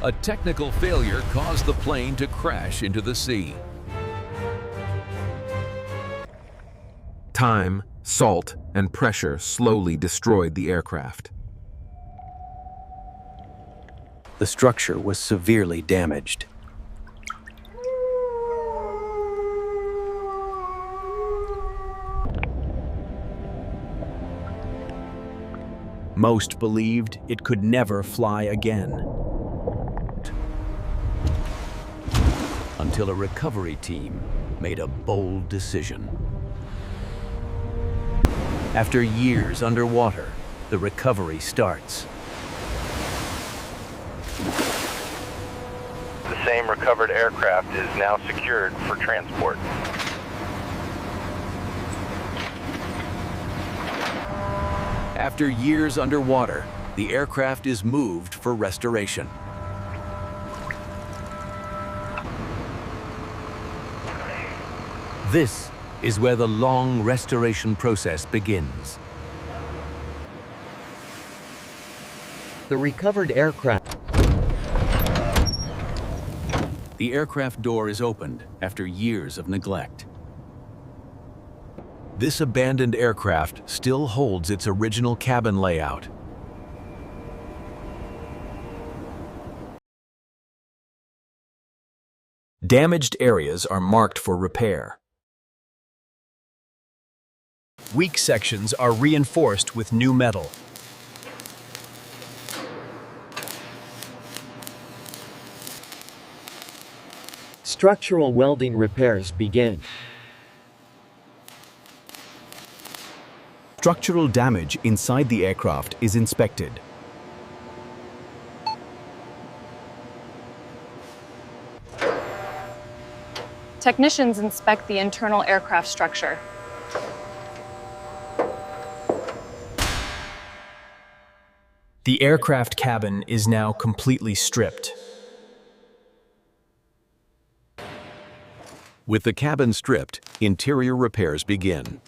A technical failure caused the plane to crash into the sea. Time, salt, and pressure slowly destroyed the aircraft. The structure was severely damaged. Most believed it could never fly again. Until a recovery team made a bold decision. After years underwater, the recovery starts. The same recovered aircraft is now secured for transport. After years underwater, the aircraft is moved for restoration. This is where the long restoration process begins. The recovered aircraft. The aircraft door is opened after years of neglect. This abandoned aircraft still holds its original cabin layout. Damaged areas are marked for repair. Weak sections are reinforced with new metal. Structural welding repairs begin. Structural damage inside the aircraft is inspected. Technicians inspect the internal aircraft structure. The aircraft cabin is now completely stripped. With the cabin stripped, interior repairs begin.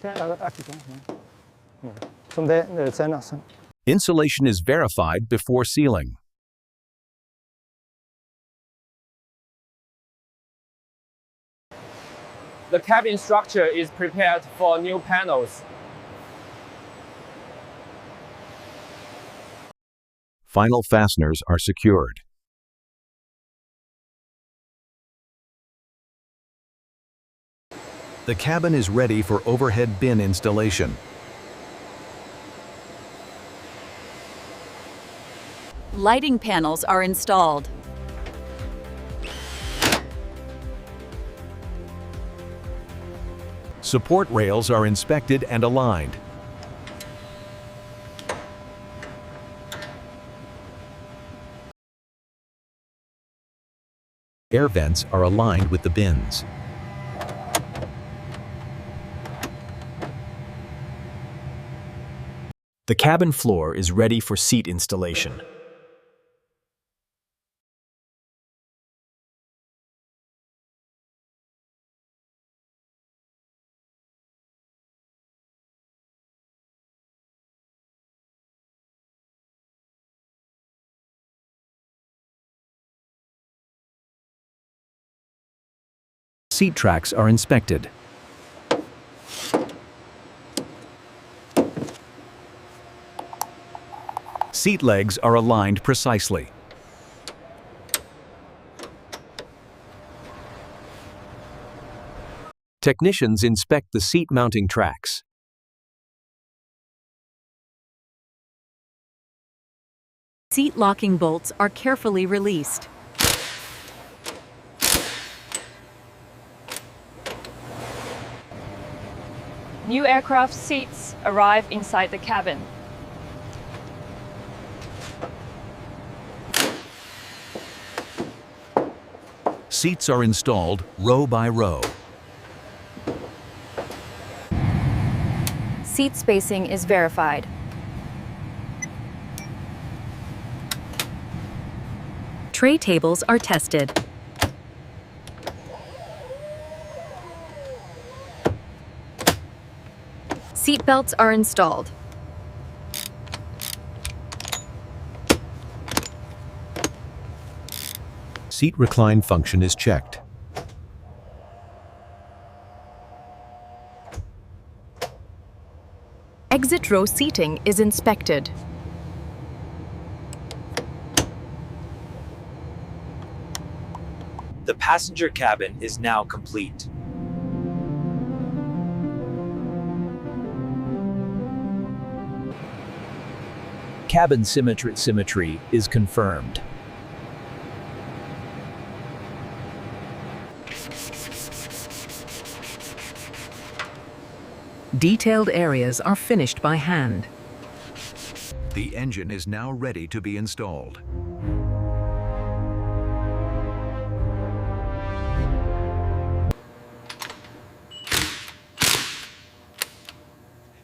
Insulation is verified before sealing. The cabin structure is prepared for new panels. Final fasteners are secured. The cabin is ready for overhead bin installation. Lighting panels are installed. Support rails are inspected and aligned. Air vents are aligned with the bins. The cabin floor is ready for seat installation. Seat tracks are inspected. Seat legs are aligned precisely. Technicians inspect the seat mounting tracks. Seat locking bolts are carefully released. New aircraft seats arrive inside the cabin. Seats are installed row by row. Seat spacing is verified. Tray tables are tested. Seat belts are installed. Seat recline function is checked. Exit row seating is inspected. The passenger cabin is now complete. Cabin symmetry is confirmed. Detailed areas are finished by hand. The engine is now ready to be installed.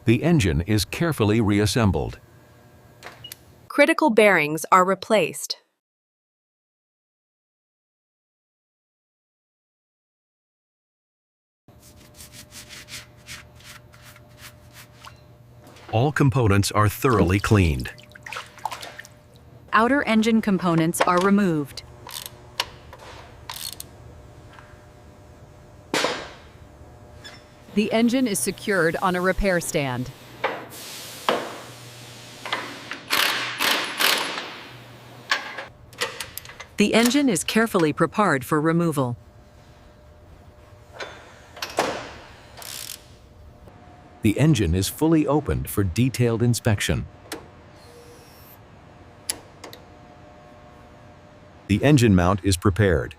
The engine is carefully reassembled. Critical bearings are replaced. All components are thoroughly cleaned. Outer engine components are removed. The engine is secured on a repair stand. The engine is carefully prepared for removal. The engine is fully opened for detailed inspection. The engine mount is prepared.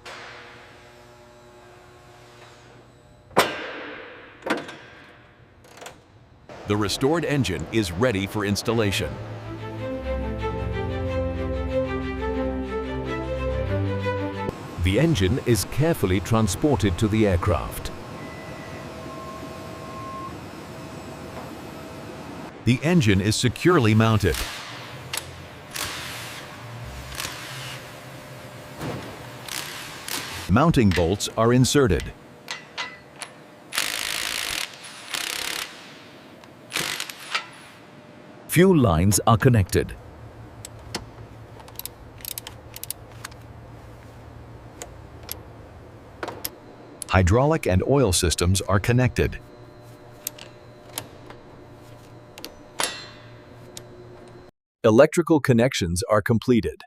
The restored engine is ready for installation. The engine is carefully transported to the aircraft. The engine is securely mounted. Mounting bolts are inserted. Fuel lines are connected. Hydraulic and oil systems are connected. Electrical connections are completed.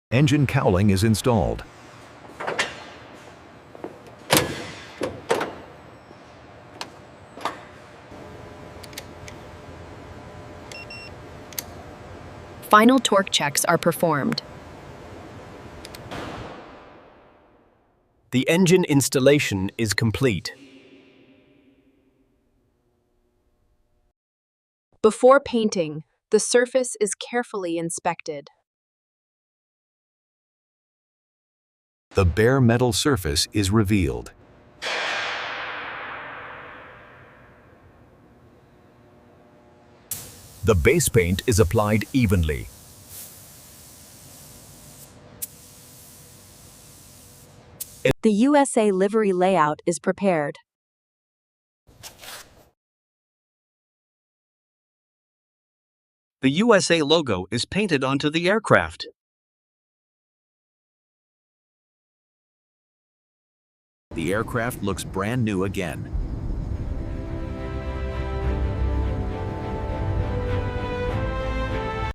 Engine cowling is installed. Final torque checks are performed. The engine installation is complete. Before painting, the surface is carefully inspected. The bare metal surface is revealed. The base paint is applied evenly. The USA livery layout is prepared. The USA logo is painted onto the aircraft. The aircraft looks brand new again.